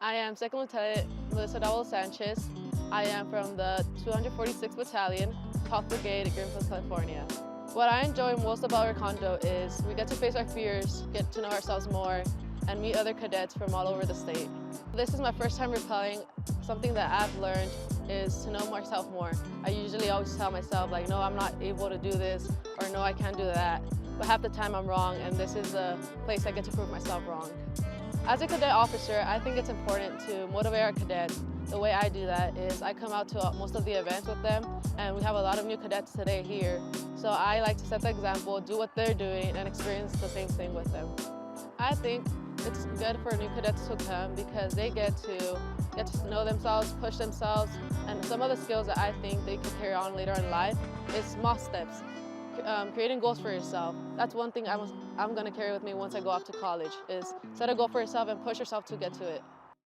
I am Second Lieutenant Melissa Sanchez. I am from the 246th Battalion, 12th Brigade, Greenfield, California. What I enjoy most about Recondo is we get to face our fears, get to know ourselves more, and meet other cadets from all over the state. This is my first time rappelling. Something that I've learned is to know myself more. I usually always tell myself, like, no, I'm not able to do this, or no, I can't do that. But half the time I'm wrong, and this is a place I get to prove myself wrong. As a cadet officer, I think it's important to motivate our cadets. The way I do that is I come out to most of the events with them, and we have a lot of new cadets today here. So I like to set the example, do what they're doing, and experience the same thing with them. I think it's good for new cadets to come because they get to know themselves, push themselves, and some of the skills that I think they can carry on later in life is small steps. Creating goals for yourself. That's one thing I'm going to carry with me once I go off to college, is set a goal for yourself and push yourself to get to it.